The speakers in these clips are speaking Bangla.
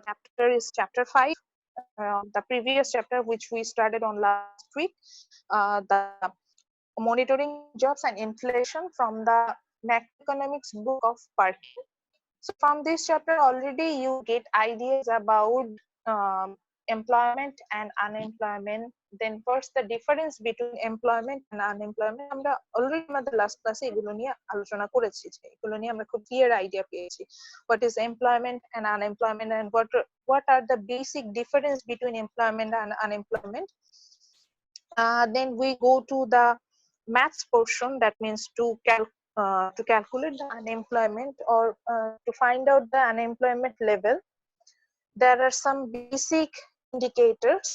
chapter is chapter 5, the previous chapter which we started on last week, the monitoring jobs and inflation from the macroeconomics book of Parkin. So from this chapter already you get ideas about employment and unemployment. Then first the difference between employment and unemployment. আমরা already আমাদের last class এগুলো নিয়ে আলোচনা করেছি, এগুলো নিয়ে আমরা খুব clear idea পেয়েছি what is employment and unemployment and what are the basic difference between employment and unemployment. Then we go to the maths portion, that means to calculate the unemployment or to find out the unemployment level. There are some basic indicators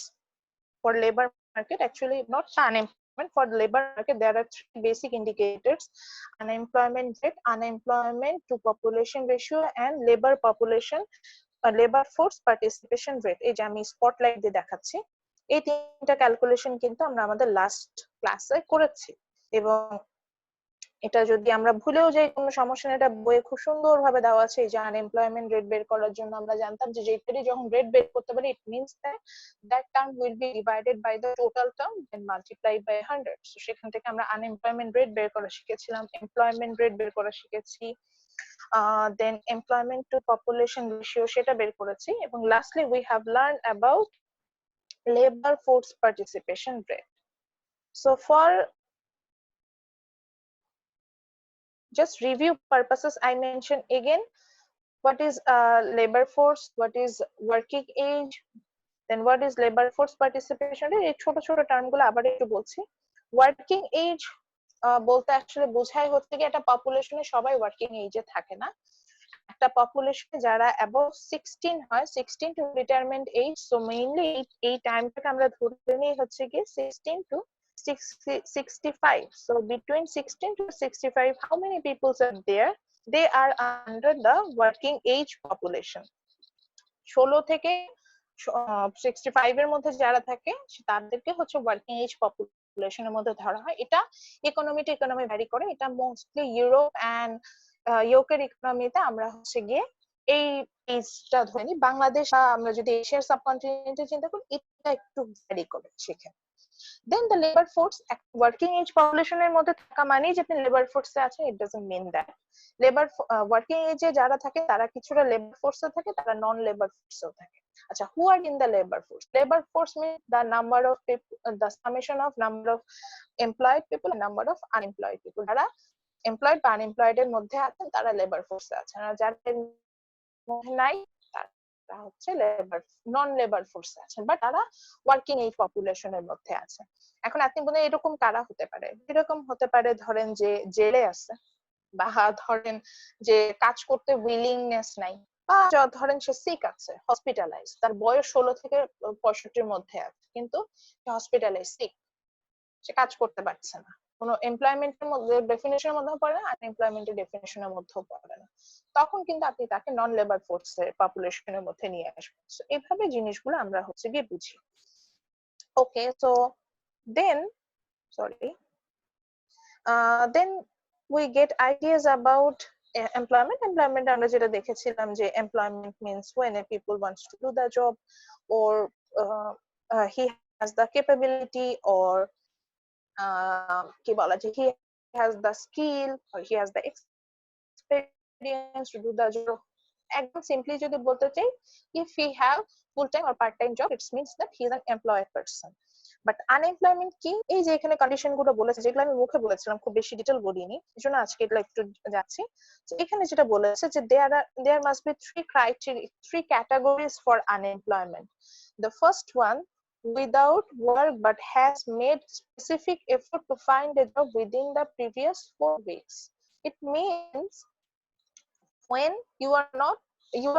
for labor market, actually not unemployment, for the labor market there are three basic indicators: unemployment rate, unemployment to population ratio, and labor force participation rate. এই যে আমি স্পটলাইট দিয়ে দেখাচ্ছি, এই তিনটা ক্যালকুলেশন কিন্তু আমরা আমাদের লাস্ট ক্লাসে করেছি, এবং এটা যদি আমরা ভুলেও যাই কোনো সমস্যা নেই, এটা বইয়ে খুব সুন্দরভাবে দেওয়া আছে। যে আনএমপ্লয়মেন্ট রেট বের করার জন্য আমরা জানতাম যে যেটারই যখন রেট বের করতে পারি it means that term will be divided by the total term then multiplied by 100। So সেখান থেকে আমরা আনএমপ্লয়মেন্ট রেট বের করা শিখেছিলাম, এমপ্লয়মেন্ট রেট বের করা শিখেছি, দেন এমপ্লয়মেন্ট টু পপুলেশন রেশিও সেটা বের করেছি, এবং lastly we have learn about labor force participation rate. So for just review purposes, I mention again what is labor force, what is working age, then what is labor force participation rate. এই ছোট ছোট টার্ম গুলো আবার একটু বলছি। ওয়ার্কিং এজ বলতে অ্যাকচুয়ালি বোঝাই হচ্ছে কি একটা পপুলেশনে সবাই ওয়ার্কিং এজে থাকে না, একটা পপুলেশনে যারা অ্যাবভ 16 হয়, 16 to retirement age, so mainly এই টাইমটাকে আমরা ধরে নিই হচ্ছে কি 16 to 65. So between 16 to 65, how many people are there? They are under the working age population. 16 থেকে 65 এর মধ্যে যারা থাকে তাদেরকে হচ্ছে ওয়ার্কিং এজ পপুলেশনের মধ্যে ধরা হয়। এটা ইকোনমি টু ইকোনমি ভ্যারি করে, এটা মোস্টলি ইউরোপ এন্ড ইউকের ইকোনমিতে আমরা হচ্ছে গিয়ে এই এজটা ধরে নিই। বাংলাদেশ আমরা যদি এশিয়ার সাবকন্টিনেন্টে চিন্তা করি এটা একটু ভ্যারি করে সেখানে। Then the labor force, working age population এর মধ্যে থাকা মানে যে আপনি লেবার ফোর্সে আছেন, it doesn't mean that labour working এজে যারা থাকে তারা কিছুটা লেবার ফোর্সে থাকে, তারা নন লেবার ফোর্সেও থাকে। আচ্ছা, who are in the labor force? Labor force means the number of people, the summation of number of employed people and number of unemployed people. যারা এমপ্লয়েড বা আনএমপ্লয়েড এর মধ্যে আছেন তারা লেবার ফোর্সে আছেন, আর যারা মধ্যে নাই তারা হচ্ছে নন লেবার ফোর্সে আছেন, বাট তারা ওয়ার্কিং এজ পপুলেশনের মধ্যে আছে। এখন আপনি বলেন এরকম কারা হতে পারে? এরকম হতে পারে ধরেন যে জেলে আছে, বা ধরেন যে কাজ করতে উইলিংনেস নাই, বা ধরেন সে সিক আছে, হসপিটালাইজ, তার বয়স 16 থেকে 65 মধ্যে আছে কিন্তু হসপিটালাইজ, সিক, সে কাজ করতে পারছে না, কোনো এমপ্লয়মেন্টের মধ্যে ডেফিনেশনের মধ্যেও পড়ে না, আনএমপ্লয়মেন্টের ডেফিনেশনের মধ্যেও পড়ে না, তখন কিন্তু আপনি তাকে নন লেবার ফোর্সের পপুলেশনের মধ্যে নিয়ে আসবেন। সো এইভাবে জিনিসগুলো আমরা হচ্ছে গিয়ে বুঝি। Okay, so then then we get ideas about employment আমরা যেটা দেখেছিলাম যে employment means when a people wants to do the job, or he has the capability, or কি বলা যায়, he has the skill or he has the experience to do the job. একদম সিম্পলি যদি বলতে চাই, if he have full time or part time job, it means that he is an employed person. But unemployment কি, এই যে এখানে কন্ডিশন গুলো বলেছে যেগুলো আমি মুখে বলেছিলাম, খুব বেশি ডিটেল বলিনি, এই জন্য আজকে এগুলো একটু যাচ্ছি। এখানে যেটা বলেছে যে there must be three categories for unemployment. The first one, without work but has made specific effort to find a job within the previous 4 weeks. It means when you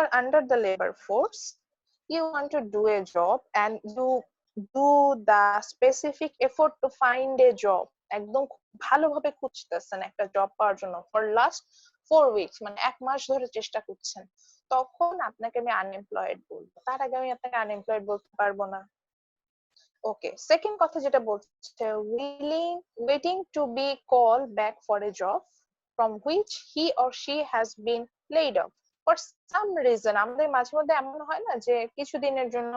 are under the labor force, you want to do a job and you do the specific effort to find a job, একদম ভালোভাবে খুঁজতেছেন একটা জব পাওয়ার জন্য for last 4 weeks, মানে 1 মাস ধরে চেষ্টা করছেন, তখন আপনাকে আমি আনএমপ্লয়েড বলবো, তার আগে আমি আপনাকে আনএমপ্লয়েড বলতে পারবো না। ওকে, সেকেন্ড কথা যেটা বলছে, waiting to be called back for a job from which he or she has been laid off. For some reason আমাদের মাঝে মধ্যে এমন হয় না যে কিছুদিনের জন্য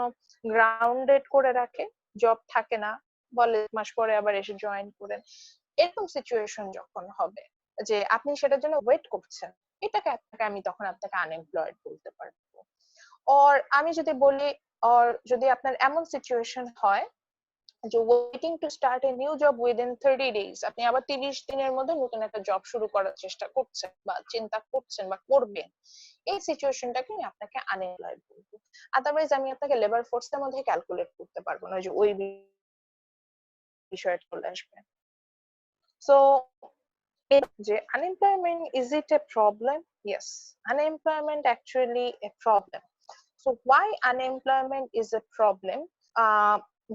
গ্রাউন্ডেড করে রাখে, জব থাকে না, বলে 1 মাস পরে আবার এসে জয়েন করেন। এরকম সিচুয়েশন যখন হবে যে আপনি সেটার জন্য ওয়েট করছেন, এটাকে আমি তখন আপনাকে আনএমপ্লয়েড বলতে পারবো। অর আমি যদি বলি, অর যদি আপনার এমন সিচুয়েশন হয় যে waiting to start a new job within 30 days, আপনি আবার 30 দিনের মধ্যে নতুন একটা জব শুরু করার চেষ্টা করছেন বা চিন্তা করছেন বা করবেন, এই সিচুয়েশনটাকে আমি আপনাকে আনএমপ্লয়েড বলবো। আদারওয়াইজ আমি আপনাকে লেবার ফোর্সের মধ্যে ক্যালকুলেট করতে পারবো না যে ওই বিষয়টা চলে আসবে। সো যে unemployment, is it a problem? Yes, unemployment actually a problem. So why unemployment is a problem?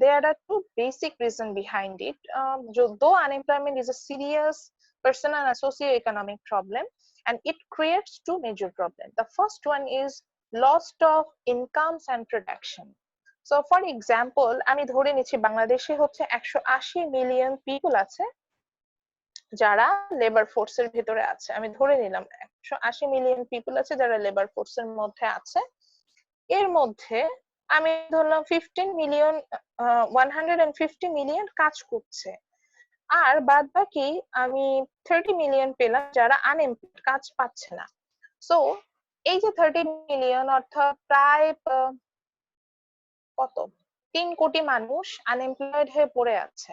There are two basic reasons behind it. Though unemployment is a serious personal and socio-economic problem, and it creates two major problems. The first one is loss of incomes and production. So for example, আমি ধরে নিচ্ছি বাংলাদেশে হচ্ছে 180 মিলিয়ন পিপল আছে যারা লেবার ফোর্সের ভিতরে আছে। আমি ধরে নিলাম 180 মিলিয়ন পিপল আছে যারা লেবার ফোর্সের মধ্যে আছে। এর মধ্যে আমি ধরলাম 15 মিলিয়ন 150 মিলিয়ন কাজ করছে, আর বাদ বাকি আমি 30 মিলিয়ন পেলাম যারা আনএমপ্লয়েড, কাজ পাচ্ছে না। সো এই যে 30 মিলিয়ন অর্থাৎ প্রায় কত 3 কোটি মানুষ আনএমপ্লয়েড হয়ে পড়ে আছে।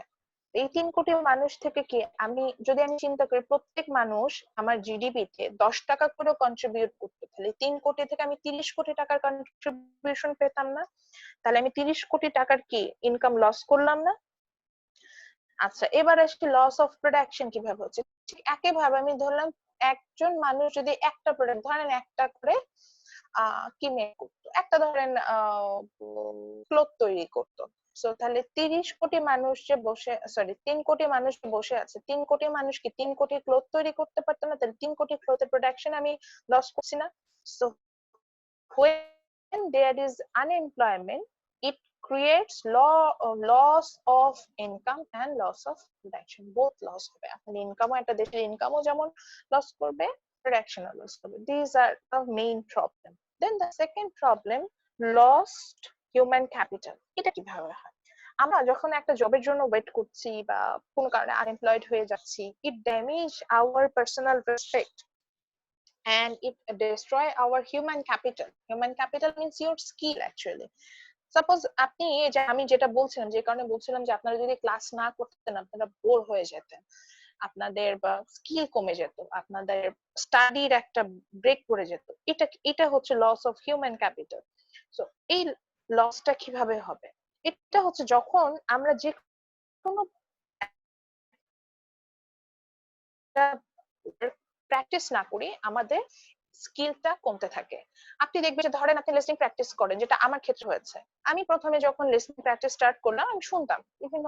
এই 3 কোটি মানুষ থেকে কি আমি যদি চিন্তা করি প্রত্যেক মানুষ আমার জিডিপি তে 10 টাকা করে কন্ট্রিবিউট করতে, তাহলে 3 কোটি থেকে আমি 30 কোটি টাকার কন্ট্রিবিউশন পেতাম না? তাহলে আমি 30 কোটি টাকার কি ইনকাম লস করলাম না? আচ্ছা, এবার আসি লস অফ প্রোডাকশন কিভাবে হচ্ছে। ঠিক একইভাবে আমি ধরলাম একজন মানুষ যদি একটা প্রোডাক্ট ধরেন একটা করে কি মেক করতো, একটা ধরেন ক্লথ তৈরি করতো। সো তাহলে 30 কোটি মানুষ যে বসে, সরি 3 কোটি মানুষ বসে আছে, 3 কোটি মানুষ কি 3 কোটি ক্লথ তৈরি করতে পারতো না? তাহলে 3 কোটি ক্লথের প্রোডাকশন আমি লস করছি না? So when there is unemployment, it creates loss of income and loss of production. Both loss হবে, আপনার ইনকামও, একটা দেশের ইনকামও যেমন লস করবে, প্রোডাকশনও লস করবে। These are the main problem. Then the second problem, lost human capital. এটা কিভাবে হয়? আমরা যখন একটা জবের জন্য ওয়েট করছি বা কোনো কারণে আনএমপ্লয়েড হয়ে যাচ্ছি, it damage our personal respect and it destroy our human capital. Human capital means your skill actually. Suppose আপনি যে আমি যেটা বলছিলাম, যে কারণে বলছিলাম যে আপনারা যদি ক্লাস না করতেন আপনারা বোর হয়ে যেতেন, আপনাদের বা স্কিল কমে যেত, আপনাদের স্টাডির একটা ব্রেক পড়ে যেত, এটা হচ্ছে loss of human capital. So এই লসটা কিভাবে হবে? এটা হচ্ছে যখন আমরা যে কোনো প্র্যাকটিস না করি আমাদের স্কিলটা কমতে থাকে। আপনি দেখবেন যে ধরেন আপনি লিসনিং প্র্যাকটিস করেন, যেটা আমার ক্ষেত্রে হয়েছে। আমি প্রথমে যখন লিসনিং প্র্যাকটিস স্টার্ট করলাম আমি শুনতাম বিভিন্ন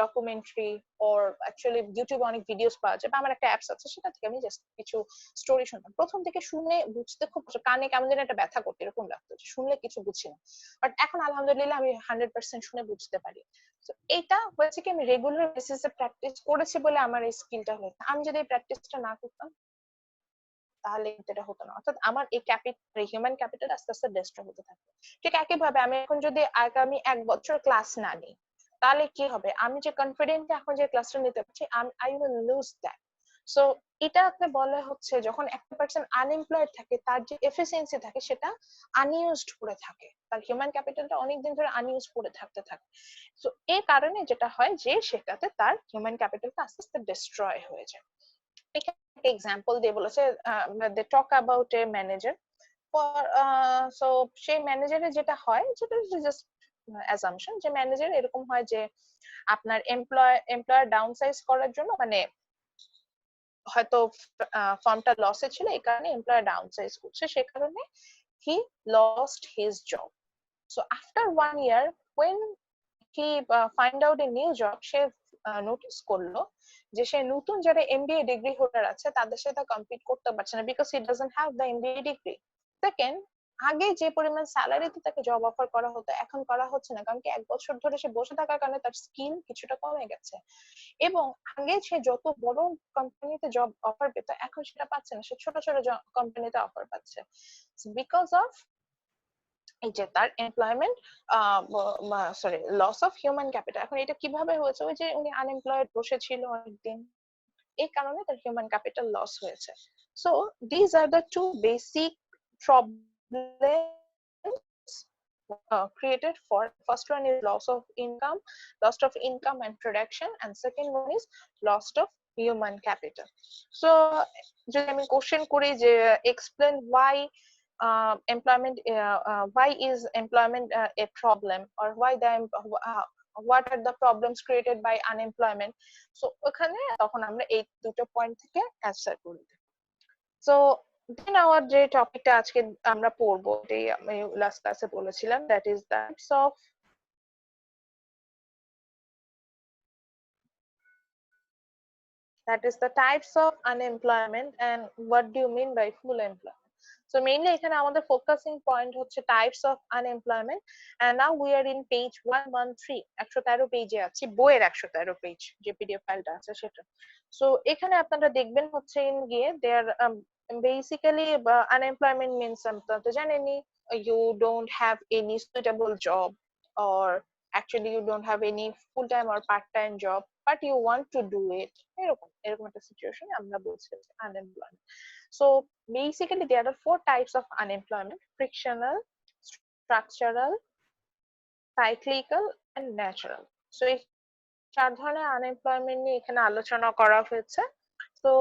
ডকুমেন্টারি ওর অ্যাকচুয়ালি ইউটিউবে অনেক ভিডিওস পাওয়া যায়, বা আমার একটা অ্যাপস আছে সেটা থেকে আমি জাস্ট কিছু স্টোরি শুনতাম। প্রথম থেকে শুনে বুঝতে খুব কানে কেমন যেন একটা ব্যথা করতে এরকম লাগতো, শুনলে কিছু বুঝি না। বাট এখন আলহামদুলিল্লাহ আমি 100% শুনে বুঝতে পারি। তো এটা হয়েছে কি আমি রেগুলার বেসিসে প্র্যাকটিস করেছি বলে আমার এই স্কিলটা হয়েছে। আমি যদি এই প্র্যাকটিসটা না করতাম তাহলে এটা হতো না। অর্থাৎ আমার এই ক্যাপিটাল, হিউম্যান ক্যাপিটাল আস্তে আস্তে ডিস্ট্রয় হতে থাকে। ঠিক একইভাবে আমি এখন যদি আগামী 1 বছর ক্লাস না নিই তাহলে কি হবে? আমি যে কনফিডেন্টলি এখন যে ক্লাসটা নিতে পারছি, I will lose that. So এটাকে বলে হচ্ছে যখন একটা পারসন আনএমপ্লয়েড থাকে তার যে এফিসিয়েন্সি থাকে সেটা আনইউজড করে থাকে, তার হিউম্যান ক্যাপিটালটা অনেকদিন ধরে আনইউজ করে থাকতে থাকে। সো এই কারণে যেটা হয় যে সেটাতে তার হিউম্যান ক্যাপিটালটা আস্তে আস্তে ডিস্ট্রয় হয়ে যায়। এক্সাম্পল দিয়ে বলেছে, they talk about a manager. So সেই ম্যানেজারের যেটা হয় যেটা জাস্ট অ্যাজাম্পশন, যে ম্যানেজার এরকম হয় যে আপনার এমপ্লয়ার ডাউনসাইজ করার জন্য, মানে হয়তো ফার্মটা লসে ছিল এই কারণে এমপ্লয়ার ডাউনসাইজ করছে, সে কারণে he lost his job. So after 1 year when he find out a new job, say notice করলো যে সে নতুন যারা এমবিএ ডিগ্রি হোল্ডার আছে তাদের সাথে কম্পিট করতে পারছে না, because he doesn't have the MBA degree. Second, আগে যে পরিমাণ স্যালারিতে তাকে জব অফার করা হতো এখন করা হচ্ছে না, কারণ কি 1 বছর ধরে সে বসে থাকার কারণে তার স্কিল কিছুটা কমে গেছে। এবং আগে সে যত বড় কোম্পানিতে জব অফার পেত এখন সেটা পাচ্ছে না, সে ছোট ছোট কোম্পানিতে অফার পাচ্ছে বিকজ অফ এই যে তার employment sorry loss of human capital. এখন এটা কিভাবে হয়েছে, ওই যে উনি আনএমপ্লয়েড বসেছিল অনেকদিন, এই কারণে তার হিউম্যান ক্যাপিটাল লস হয়েছে। So these are the two basic problems created for. First one is loss of income and production, and second one is loss of human capital. So যদি আমি কোশ্চেন করি যে explain why why is employment a problem, or why what are the problems created by unemployment, so ওখানে তখন আমরা এই দুটো পয়েন্ট থেকে অ্যানসার করি। সো দেন আওয়ার যে টপিকটা আজকে আমরা পড়বো, এটাই আমি লাস্ট ক্লাসে বলেছিলাম, that is the types of unemployment and what do you mean by full employment. So mainly এখানে আমাদের focusing point হচ্ছে types of unemployment, and now we are in page 113, 113 পেজে আছি, বইয়ের 113 পেজ যে পিডিএফ ফাইলটা আছে সেটা। সো এখানে আপনারা দেখবেন হচ্ছে ইন গিয়ে দেয়ার basically unemployment means আপনারা তো জানেনই, you don't have any suitable job, or actually you don't have any full time or part time job but you want to do it, এরকম এরকম একটা সিচুয়েশন আমরা বলছি unemployment. So basically there are 4 types of unemployment: frictional, structural, cyclical and natural. So এই 4 ধরনের আনএমপ্লয়মেন্ট নিয়ে এখানে আলোচনা করা হয়েছে। তো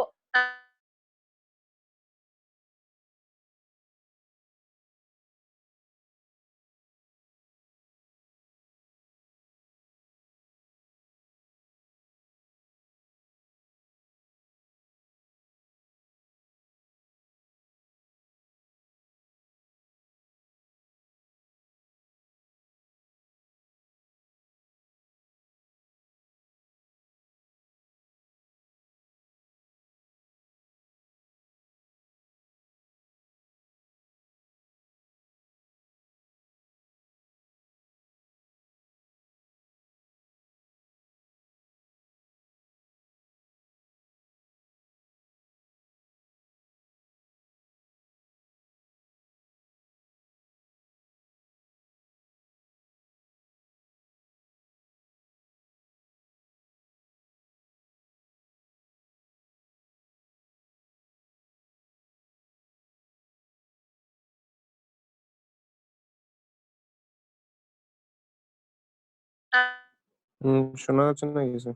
শোনা যাচ্ছে না কিছু?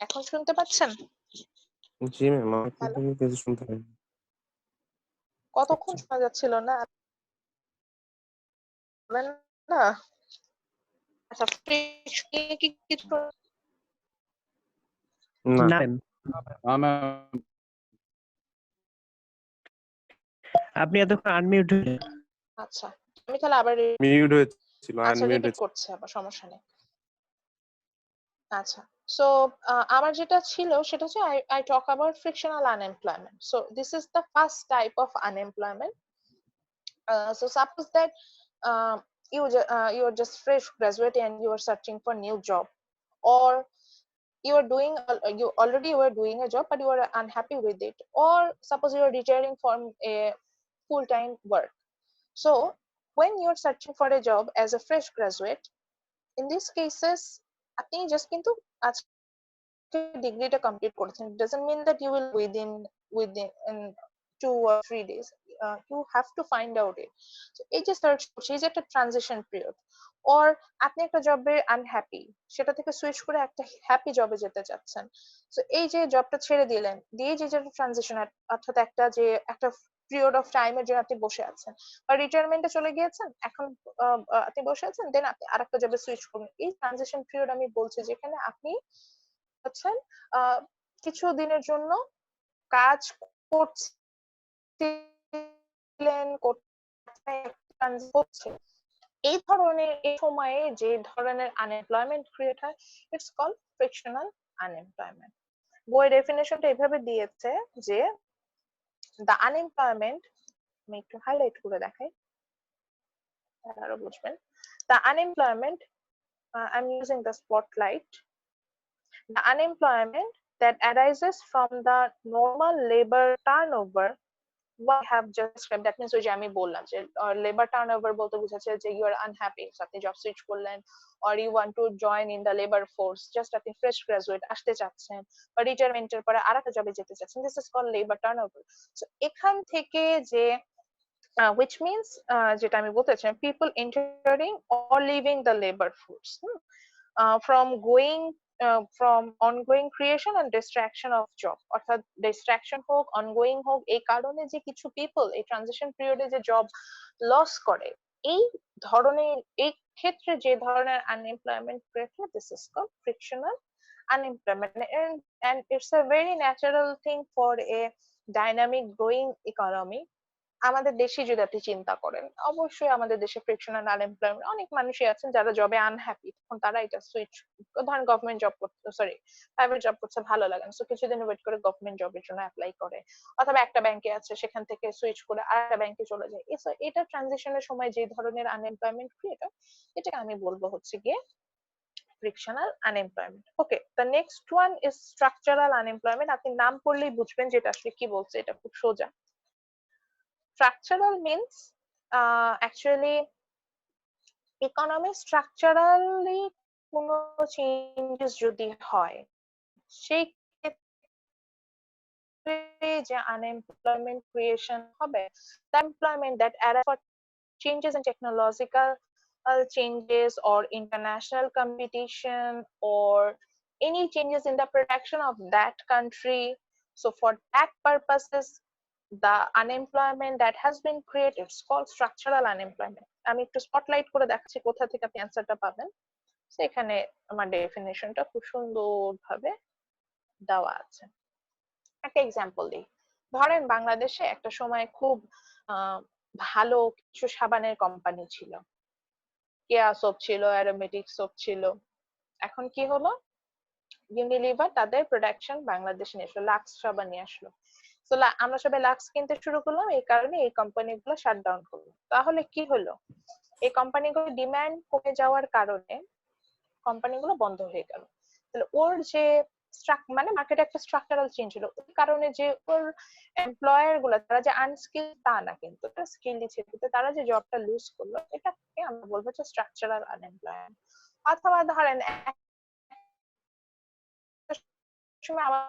এখন শুনতে পাচ্ছেন? জি ম্যাম, আমার কিন্তু কিছু শুনতে পাই। কতক্ষণ শোনা যাচ্ছিল না? না আচ্ছা, কি কিছু না আপনি এতক্ষণ আনমিউট হয়ে। আচ্ছা আমি তাহলে আবার মিউট হয়েছিল, আচ্ছা আনমিউট রিপিট করছি, আবার সমস্যা নেই। আচ্ছা, সো আমার যেটা ছিল সেটা হচ্ছে I talk about frictional unemployment. So this is the first type of unemployment. So suppose that you are just fresh graduate and you are searching for new job, or you already were doing a job but you are unhappy with it, or suppose you are retiring from a full-time work. So when you are searching for a job as a fresh graduate, in these cases আপনি জাস্ট কিন্তু ডিগ্রিটা কমপ্লিট করেছেন, it doesn't mean that you will within in 2 or 3 days. You have to find out it. So এই যে সার্চ করছি, এই যে একটা ট্রানজিশন পিরিয়ড, অর আপনি একটা জবে আনহ্যাপি, সেটা থেকে সুইচ করে একটা হ্যাপি জবে যেতে চাচ্ছেন। সো এই যে জবটা ছেড়ে দিলেন, দিয়ে যে ট্রানজিশন, অর্থাৎ একটা পিরিয়ড অফ টাইমের জন্য আপনি বসে আছেন বা রিটায়ারমেন্টে চলে গিয়েছেন, এখন আপনি বসে আছেন, দেন আপনি আরেকটা জবে সুইচ করুন। এই ট্রানজিশন পিরিয়ড আমি বলছি, যেখানে আপনি হচ্ছেন কিছু দিনের জন্য কাজ করছিলেন, এই ধরনের এই সময়ে যে ধরনের আনএমপ্লয়মেন্ট ক্রিয়েট হয়, ইটস কল্ড ফ্রিকশনাল আনএমপ্লয়মেন্ট। বইয়ের ডেফিনেশনটা এভাবে দিয়েছে যে the unemployment, আমি একটু হাইলাইট করে দেখাই আরো বুঝবেন। The unemployment, I'm using the spotlight. The unemployment that arises from the normal labor turnover, what I have just described, that means ওই যে আমি বললাম যে labor turnover বলতে বোঝাচ্ছে যে you are unhappy, so আপনি job switch করলেন, or you want to join in the labor force, just আপনি fresh graduate আসতে চাচ্ছেন, বা রিটায়ারমেন্ট এর পরে আরেকটা জবে যেতে চাচ্ছেন, this is called labor turnover. So এখান থেকে যে which means যেটা আমি বলতে চাই, people entering or leaving the labor force, from ongoing creation and distraction of job, অর্থাৎ distraction হোক ongoing হোক, এই কারণে যে কিছু people এই ট্রানজিশন পিরিয়ডে যে জব লস করে, এই ধরনের এই ক্ষেত্রে যে ধরনের আনএমপ্লয়মেন্ট ক্রিয়েট হয়, this is called frictional unemployment, and it's a very natural thing for a dynamic growing economy. আমাদের দেশে যদি আপনি চিন্তা করেন, অবশ্যই আমাদের দেশে ফ্রিকশনাল আনএমপ্লয়মেন্ট, অনেক মানুষই আছেন যারা জবে আনহ্যাপি, তখন তারা এটা সুইচ, ধরেন গভর্নমেন্ট জব করতে, সরি প্রাইভেট জব করতে ভালো লাগে না, সো কিছুদিন ওয়েট করে গভর্নমেন্ট জবের জন্য অ্যাপ্লাই করে, অথবা একটা ব্যাংকে আছে সেখান থেকে সুইচ করে আরেকটা ব্যাংকে চলে যায়। এটা ট্রানজিশনের সময় যে ধরনের আনএমপ্লয়মেন্ট ক্রিয়েট হয়, এটাকে আমি বলবো হচ্ছে গিয়ে frictional unemployment. Okay, the next one is structural unemployment. আপনি নাম পড়লেই বুঝবেন যেটা আসলে কি বলছে, এটা খুব সোজা। Structural means actually economy structurally কোনো changes যদি হয়, সেই ক্ষেত্রে যে unemployment creation হবে, the employment that arises for changes in technological changes or international competition or any changes in the production of that country. So for that purposes, the unemployment that has been created is called structural unemployment. আমি একটু স্পটলাইট করে দেখাচ্ছি কোথা থেকে আপনি অ্যান্সারটা পাবেন। সেখানে আমার ডেফিনিশনটা খুব সুন্দরভাবে দেওয়া আছে। একটা এক্সাম্পল দিই, ধরেন বাংলাদেশে একটা সময় খুব ভালো কিছু সাবানের কোম্পানি ছিল, কেয়া সোপ ছিল, অ্যারোমেটিক সোপ ছিল, এখন কি হলো, ইউনিলিভার তাদের প্রোডাকশন বাংলাদেশে নিয়ে আসলো, লাক্স সাবান নিয়ে আসলো। তো আমরা সবাই লাক্স কিনতে শুরু করলাম, এই কারণে এই কোম্পানিগুলো শাটডাউন করলো। তাহলে কি হলো, এই কোম্পানিগুলো ডিমান্ড কমে যাওয়ার কারণে কোম্পানিগুলো বন্ধ হয়ে গেল। তাহলে ওর যে মানে মার্কেটে একটা স্ট্রাকচারাল চেঞ্জ হলো, ওই কারণে যে ওর এমপ্লয়ার গুলা তারা যে আনস্কিল তা না, কিন্তু স্কিলড ছিল, তারা যে জবটা লুজ করলো, এটাকে আমরা বলবো যে স্ট্রাকচারাল আনএমপ্লয়মেন্ট। অথবা ধরেন সময় আমাদের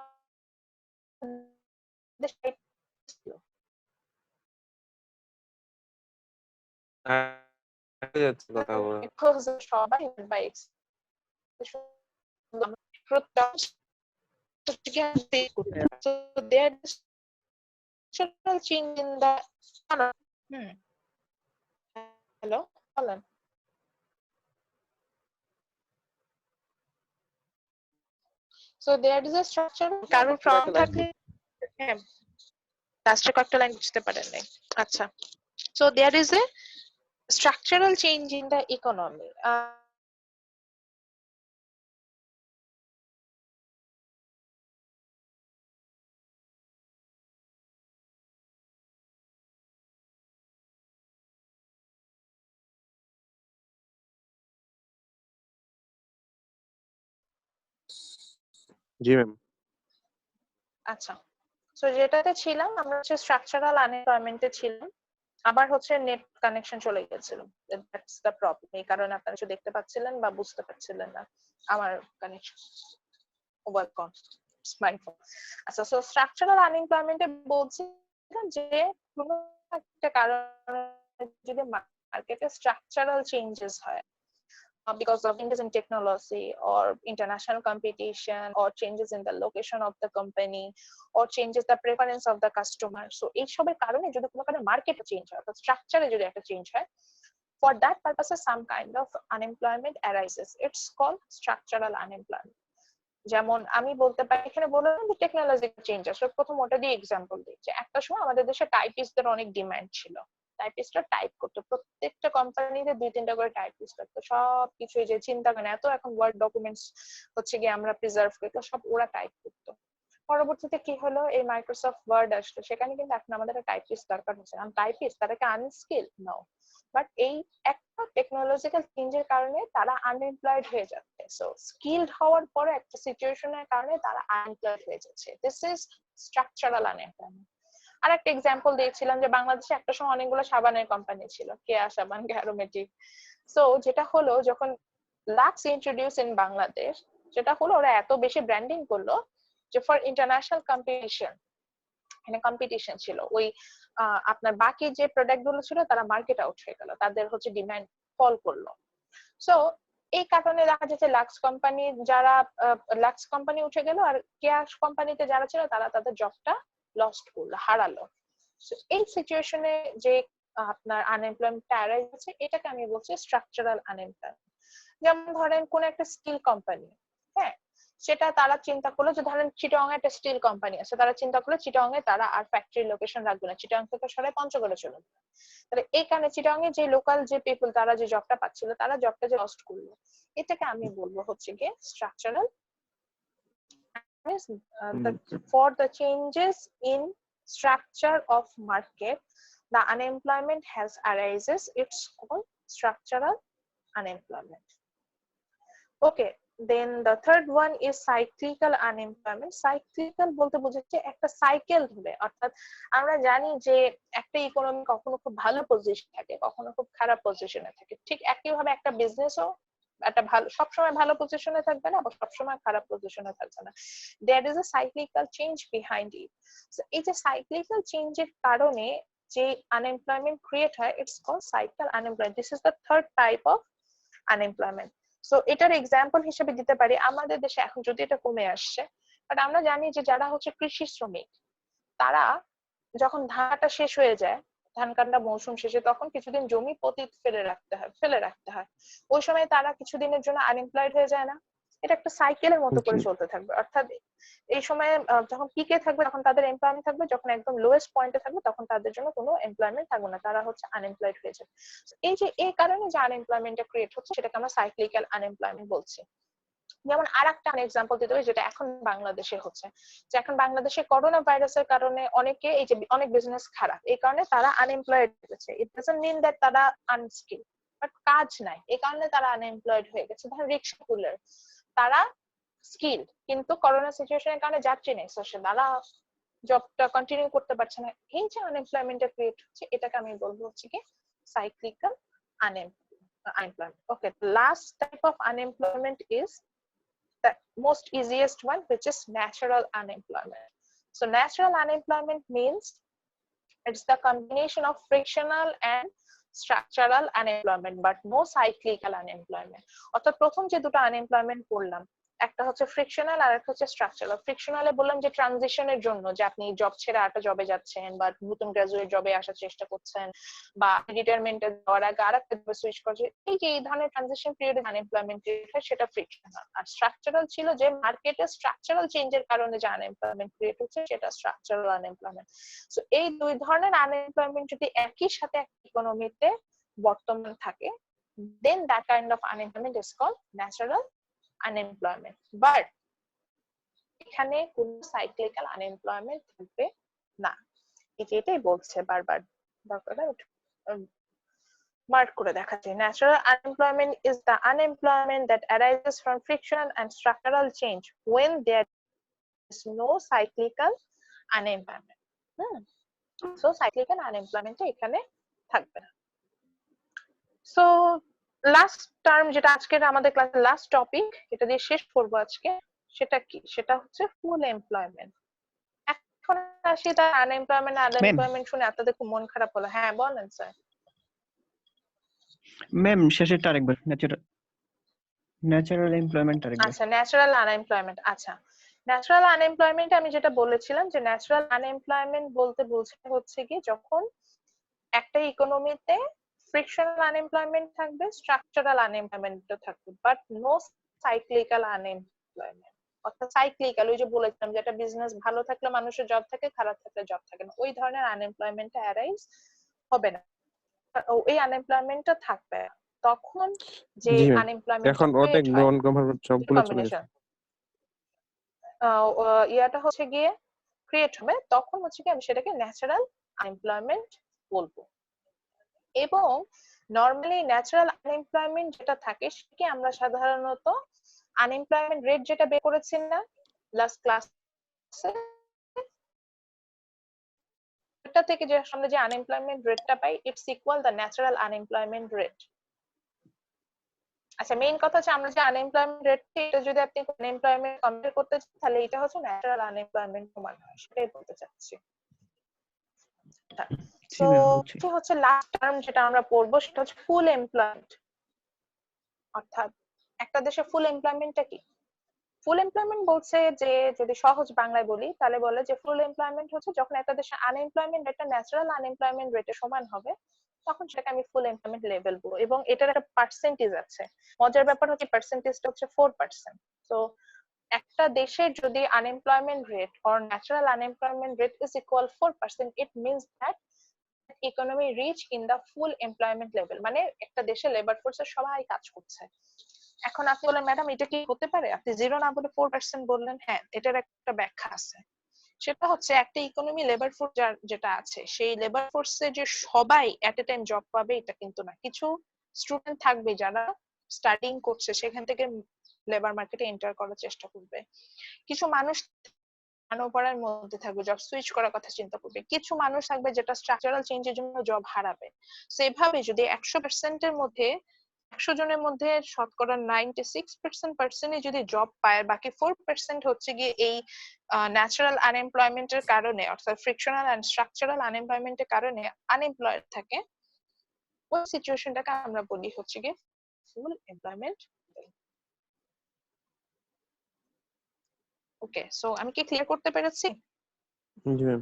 যাচ্ছে কথা বলা। সবাই by so there is structural change in the hello বলেন। So there is a structure, কারোর প্রবলেম থাকলে হ্যাঁ লাস্টে কয়েকটা লাইন বুঝতে পারেন নাই, আচ্ছা। So there is a structural change in the economy. G ma'am. আচ্ছা, সো যেটাতে ছিলাম আমরা হচ্ছে স্ট্রাকচারাল আনএমপ্লয়মেন্টে ছিলাম, আবার হচ্ছে নেট কানেকশন চলে গেছিল, দ্যাটস দ্য প্রবলেম। এই কারণে আপনারা কিছু দেখতে পাচ্ছিলেন বা বুঝতে পারছিলেন না আমার কানেকশন ওয়েলকাম স্মার্টফোন। আচ্ছা, সো স্ট্রাকচারাল আনএমপ্লয়মেন্টে বলছিলাম যে কোনো একটা কারণে যদি মার্কেটে স্ট্রাকচারাল চেঞ্জেস হয়, because of changes in technology or international competition or changes in the location of the company or changes the preference of the customer, so এই সবের কারণে যদি কোনো কারণে মার্কেটে চেঞ্জ হয়, অর্থাৎ স্ট্রাকচারে যদি একটা চেঞ্জ হয়, for that purpose some kind of unemployment arises, it's called structural unemployment. যেমন আমি বলতে পারি, এখানে বললাম যে টেকনোলজি চেঞ্জ আসলে, প্রথম ওটা দিয়ে এক্সাম্পল দিই যে একটা সময় আমাদের দেশে টাইপিস্টদের অনেক ডিমান্ড ছিল, টাইপিস্টরা টাইপ করতো, প্রত্যেকটা কোম্পানিতে 2-3টা করে টাইপিস্ট থাকতো, সবকিছু যে চিন্তা করেন এত এখন ওয়ার্ড ডকুমেন্টস হচ্ছে গিয়ে আমরা প্রিজার্ভ করি, তো সব ওরা টাইপ করতো। পরবর্তীতে কি হলো, এই মাইক্রোসফট ওয়ার্ড আসলো, সেখানে কিন্তু এখন আমাদের টাইপিস্ট দরকার হচ্ছে। কারণ টাইপিস্ট তারা কি আনস্কিল? নো, বাট এই একটা টেকনোলজিক্যাল চেঞ্জের কারণে তারা আনএমপ্লয়েড হয়ে যাচ্ছে। সো স্কিলড হওয়ার পরে একটা সিচুয়েশনের কারণে তারা আনএমপ্লয়েড হয়ে যাচ্ছে। This is structural unemployment. আর একটা এক্সাম্পল দিয়েছিলাম যে বাংলাদেশে একটা সময় অনেকগুলো সাবানের কোম্পানি ছিল, কেয়া সাবান, গ্যারোমেটিক। সো যেটা হলো, যখন লাক্স ইন্ট্রোডিউস ইন বাংলাদেশ, যেটা হলো ওরা এত বেশি ব্র্যান্ডিং করলো যে ফর ইন্টারন্যাশনাল কম্পিটিশন, মানে কম্পিটিশন ছিল, ওই আপনার বাকি যে প্রোডাক্ট গুলো ছিল তারা মার্কেট আউট হয়ে গেল, তাদের হচ্ছে ডিমান্ড ফল করলো। সো এই কারণে দেখা যাচ্ছে লাক্স কোম্পানি উঠে গেল, আর কেয়া কোম্পানিতে যারা ছিল তারা তাদের জবটা লস্ট করলো, হারালো। এই সিচুয়েশনে যে আপনার আনএমপ্লয়মেন্টটা অ্যারাইজ হচ্ছে, এটাকে আমি বলছি স্ট্রাকচারাল আনএমপ্লয়মেন্ট। যেমন ধরেন কোন একটা স্টিল কোম্পানি, হ্যাঁ, সেটা তারা চিন্তা করলো যে ধরেন চিটাগং একটা স্টিল কোম্পানি আছে, তারা চিন্তা করলো চিটাগং এ তারা আর ফ্যাক্টরি লোকেশন রাখবে না, চিটাগং থেকে সরাই পঞ্চগড়ে চলে যাবে। তাহলে এই কারণে চিটাগং এ যে লোকাল যে পিপল তারা যে জবটা পাচ্ছিল, তারা জবটা যে লস্ট করলো, এটাকে আমি বলবো হচ্ছে গিয়ে structural. For the changes in structure of market, the unemployment has arises, it's called structural unemployment. Okay, then the third one is cyclical unemployment. Cyclical বলতে বোঝাচ্ছে একটা সাইকেল ধরে, অর্থাৎ আমরা জানি যে একটা ইকোনমি কখনো খুব ভালো পজিশন থাকে, কখনো খুব খারাপ পজিশনে থাকে। ঠিক একইভাবে একটা বিজনেসও একটা ভালো, সবসময় ভালো পজিশনে থাকবে না, আবার সবসময় খারাপ পজিশনে থাকবে না। There is a cyclical change behind it. So এই যে সাইক্লিক্যাল চেঞ্জের কারণে যে আনএমপ্লয়মেন্ট ক্রিয়েট হয়, it's called cycle unemployment. This is the third type of unemployment. So এটার এক্সাম্পল হিসেবে দিতে পারি, আমাদের দেশে এখন যদি এটা কমে আসছে, বাট আমরা জানি যে যারা হচ্ছে কৃষি শ্রমিক, তারা যখন ধানটা শেষ হয়ে যায়, ধান কাটা মৌসুম শেষে, তখন কিছুদিন জমি পতিত ফেলে রাখতে হয়। ওই সময় তারা কিছুদিনের জন্য আনএমপ্লয়েড হয়ে যায় না? এটা একটা সাইকেলের মতো করে চলতে থাকবে। অর্থাৎ এই সময় যখন পিকে থাকবে তখন তাদের এমপ্লয়মেন্ট থাকবে, যখন একদম লোয়েস্ট পয়েন্টে থাকবে তখন তাদের জন্য কোনো এমপ্লয়মেন্ট থাকবে না, তারা হচ্ছে আনএমপ্লয়েড হয়ে যাবে। এই যে এই কারণে যে আনএমপ্লয়মেন্টটা ক্রিয়েট হচ্ছে, সেটাকে আমরা সাইক্লিক্যাল আনএমপ্লয়মেন্ট বলছি। যেমন আরেকটা এক্সাম্পল দিতে হবে, যেটা এখন বাংলাদেশে হচ্ছে, যে এখন বাংলাদেশে করোনা ভাইরাসের কারণে অনেকে, এই যে অনেক বিজনেস খারাপ, এই কারণে তারা আনএমপ্লয়েড হয়েছে। ইট ডাজন্ট মিন দ্যাট তারা আনস্কিল, বাট কাজ নাই, এই কারণে তারা আনএমপ্লয়েড হয়ে গেছে। ধরেন রিক্সা পুলার, তারা স্কিল, কিন্তু করোনা সিচুয়েশনের কারণে যাত্রী নেই, সো তারা জবটা কন্টিনিউ করতে পারছে না। এই যে আনএমপ্লয়মেন্টটা ক্রিয়েট হচ্ছে, এটাকে আমি বলবো হচ্ছে কি cyclical unemployment. Okay, the last type of unemployment is the most easiest one, which is natural unemployment. So natural unemployment means it's the combination of frictional and structural unemployment, but no cyclical unemployment. অর্থাৎ প্রথম যে দুটো আনএমপ্লয়মেন্ট পড়লাম, একটা হচ্ছে ফ্রিকশনাল আর একটা হচ্ছে স্ট্রাকচারাল। ফ্রিকশনালে বললাম যে ট্রানজিশনের জন্য, যে আপনি জব ছেড়ে আরেকটা জবে যাচ্ছেন, বা নতুন গ্রাজুয়েট জবে আসার চেষ্টা করছেন, বা রিটায়ারমেন্টে যাওয়ার আগে আরেকটা জবে সুইচ করছেন, এই যে এই ধরনের ট্রানজিশন পিরিয়ডে আনএমপ্লয়মেন্ট ক্রিয়েট হয়, সেটা ফ্রিকশনাল। আর স্ট্রাকচারাল ছিল যে মার্কেটে স্ট্রাকচারাল চেঞ্জের কারণে যে আনএমপ্লয়মেন্ট ক্রিয়েট হচ্ছে, সেটা স্ট্রাকচারাল আনএমপ্লয়মেন্ট। সো এই দুই ধরনের আনএমপ্লয়মেন্ট যদি একই সাথে ইকোনমিতে বর্তমান থাকে, then that kind of unemployment is called natural unemployment. But এখানে কোন সাইক্লিক্যাল আনএমপ্লয়মেন্ট থাকবে না, এটাই বলছে বারবার, দরকার মার্ক করে দেখাচ্ছে। Natural unemployment is the unemployment that arises from friction and structural change when there is no cyclical unemployment. So cyclical unemployment এখানে থাকবে না। সো লাস্ট টার্ম, যেটা আজকের আমাদের ক্লাসের লাস্ট টপিক, এটা দিয়ে শেষ করবো আজকে, সেটা কি? সেটা হচ্ছে ফুল এমপ্লয়মেন্ট। এখন আসি তার আনএমপ্লয়মেন্ট আনএমপ্লয়মেন্ট শুনে আপনাদের খুব মন খারাপ হলো। হ্যাঁ বলেন স্যার। ম্যাম শেষেরটা আরেকবার, ন্যাচারাল এমপ্লয়মেন্ট আরেকবার। আচ্ছা, ন্যাচারাল আনএমপ্লয়মেন্ট। আচ্ছা, ন্যাচারাল আনএমপ্লয়মেন্ট আমি যেটা বলেছিলাম, যে ন্যাচারাল আনএমপ্লয়মেন্ট বলতে বোঝানো হচ্ছে কি, যখন একটা ইকোনমিতে ফ্রিকশনাল আনএমপ্লয়মেন্ট থাকবে, স্ট্রাকচারাল আনএমপ্লয়মেন্টও থাকবে, বাট নো সাইক্লিক্যাল আনএমপ্লয়মেন্ট। অর্থাৎ সাইক্লিক্যাল, ওই যে বলেছিলাম যে একটা বিজনেস ভালো থাকলে মানুষের জব থাকে, খারাপ থাকলে জব থাকে না, ওই ধরনের আনএমপ্লয়মেন্টটা অ্যারাইজ হবে না, ওই আনএমপ্লয়মেন্টটা থাকবে। তখন যে আনএমপ্লয়মেন্ট এখন অনেক নন গভর্নমেন্ট জবগুলো চলে গেছে। ইয়াটা হচ্ছে গিয়ে ক্রিয়েট হবে, তখন হচ্ছে কি আমি সেটাকে ন্যাচারাল আনএমপ্লয়মেন্ট বলবো। এবং নর্মালি ন্যাচারাল আনএমপ্লয়মেন্ট যেটা থাকে সেটাকে আমরা সাধারণত আনএমপ্লয়মেন্ট রেট যেটা বের করেছি না লাস্ট ক্লাসে, এটা থেকে যে আমরা যে আনএমপ্লয়মেন্ট রেটটা পাই it's equal the natural unemployment rate. আচ্ছা, মেইন কথা হচ্ছে আমরা যে আনএমপ্লয়মেন্ট রেট, এটা যদি আপনি আনএমপ্লয়মেন্ট কম্পেয়ার করতে চান তাহলে এটা হচ্ছে ন্যাচারাল আনএমপ্লয়মেন্ট সমান হয়, সেটাই বলতে চাচ্ছি। তো কি হচ্ছে লাস্ট টার্ম যেটা আমরা পড়বো সেটা হচ্ছে ফুল এমপ্লয়মেন্ট। অর্থাৎ একটা দেশে ফুল এমপ্লয়মেন্টটা কি? ফুল এমপ্লয়মেন্ট বলছে যে, যদি সহজ বাংলায় বলি তাহলে বলে যে ফুল এমপ্লয়মেন্ট হচ্ছে যখন একটা দেশে আনএমপ্লয়মেন্ট রেটটা ন্যাচারাল আনএমপ্লয়মেন্ট রেটের সমান হবে তখন সেটাকে আমি ফুল এমপ্লয়মেন্ট লেভেল বলবো। এবং এটার একটা পার্সেন্টেজ আছে, মজার ব্যাপার হচ্ছে পার্সেন্টেজটা হচ্ছে 4%। তো একটা দেশে যদি unemployment rate or natural unemployment rate is equal 4%, it means that economy reach in the full employment level, মানে একটা দেশে লেবার ফোর্সের সবাই কাজ করছে। এখন আপনি বলেন ম্যাডাম এটা কি হতে পারে, আপনি 0 না বলে 4% বললেন। হ্যাঁ, এটার একটা ব্যাখ্যা আছে, সেটা হচ্ছে একটা ইকোনমি লেবার ফোর্স যেটা আছে সেই লেবার ফোর্সে যে সবাই এট এ টাইম জব পাবে এটা কিন্তু না। কিছু স্টুডেন্ট থাকবে যারা স্টাডিং করছে, সেখান থেকে লেবার মার্কেটে এন্টার করার চেষ্টা করবে। কিছু মানুষ টার্নওভারের মধ্যে থাকবে, জব সুইচ করার কথা চিন্তা করবে। কিছু মানুষ থাকবে যেটা স্ট্রাকচারাল চেঞ্জের জন্য জব হারাবে। সেভাবে যদি 100% এর মধ্যে 100 জনের মধ্যে শতকরা 96% যদি জব পায়, বাকি 4% হচ্ছে গিয়ে এই ন্যাচারাল আনএমপ্লয়মেন্টের কারণে অর্থাৎ ফ্রিকশনাল এন্ড স্ট্রাকচারাল আনএমপ্লয়মেন্টের কারণে আনএমপ্লয়েড থাকে, ওই সিচুয়েশনটাকে আমরা বলি হচ্ছে গিয়ে ফুল এমপ্লয়মেন্ট। ওকে, সো আমি কি ক্লিয়ার করতে পেরেছি? জি ma'am.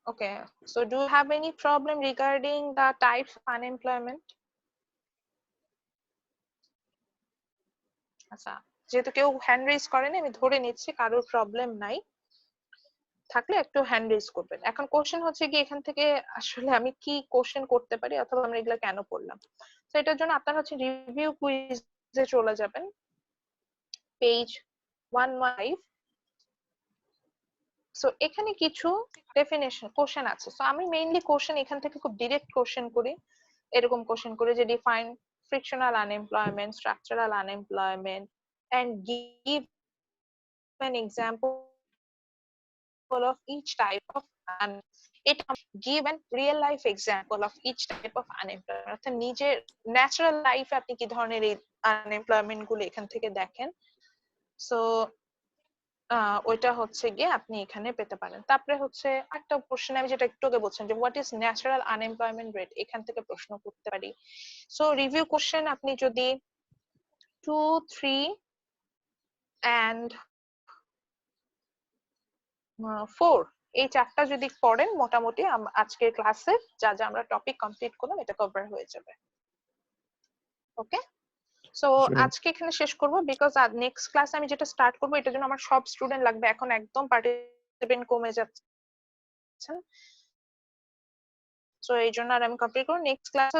Okay, so do you have any problem regarding the types of unemployment? আচ্ছা, যেহেতু কেউ হ্যান্ড রেজ করেনি আমি ধরে নিচ্ছি কারোর প্রবলেম নাই, থাকলে একটু হ্যান্ড রেজ করবেন। এখন কোশ্চেন হচ্ছে কি এখান থেকে আসলে আমি কি কোশ্চেন করতে পারি অথবা আমরা এগুলা কেন পড়লাম। তো এটার জন্য আপনারা হচ্ছে রিভিউ কুইজে চলে যাবেন, পেজ 115। সো এখানে কিছু ডেফিনেশন কোশ্চেন আছে। সো আমি মেইনলি কোশ্চেন এখান থেকে খুব ডিরেক্ট কোশ্চেন করি, এরকম কোশ্চেন করে যে define frictional unemployment, structural unemployment, and give an example of each type of এটা give an real life example of each type of unemployment, অর্থাৎ নিজের ন্যাচারাল লাইফে আপনি কি ধরনের এই আনএমপ্লয়মেন্ট গুলো এখান থেকে দেখেন। সো ওইটা হচ্ছে গিয়ে আপনি এখানে পেতে পারেন। তারপরে হচ্ছে একটা কোশ্চেন আমি যেটা একটু আগে বলছেন যে what is natural unemployment rate, এখান থেকে প্রশ্ন করতে পারি। সো রিভিউ কোশ্চেন আপনি যদি 2, 3 and 4 এই চারটা যদি পড়েন মোটামুটি আজকের ক্লাসে যা যা আমরা টপিক কমপ্লিট করলাম এটা কভার হয়ে যাবে। ওকে, সো আজকে এখানে শেষ করব, বিকজ নেক্সট ক্লাসে আমি যেটা স্টার্ট করব এটার জন্য আমার সব স্টুডেন্ট লাগবে, এখন একদম পার্টিসিপেন্ট কমে যাচ্ছে। সো এই জন্য আর আমি কমপ্লিট করব। Next class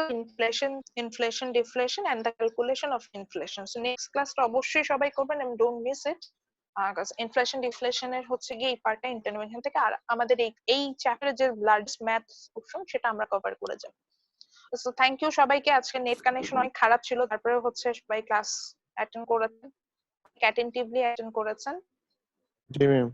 inflation deflation and the calculation of inflation. So next ক্লাসটা অবশ্যই সবাই করবেন and don't miss it. Inflation ডিফ্লেশনের হচ্ছে গিয়ে এই পার্টটা ইন্টারভেনশন থেকে, আর আমাদের এই চ্যাপ্টারের যে লার্জ ম্যাথস পোরশন সেটা আমরা কভার করে যাব। সো থ্যাংক ইউ সবাইকে। আজকে নেট কানেকশন অনেক খারাপ ছিল, তারপরে হচ্ছে সবাই ক্লাস অ্যাটেন্ড করেছেন, অ্যাটেন্টিভলি অ্যাটেন্ড করেছেন। জি ম্যাম।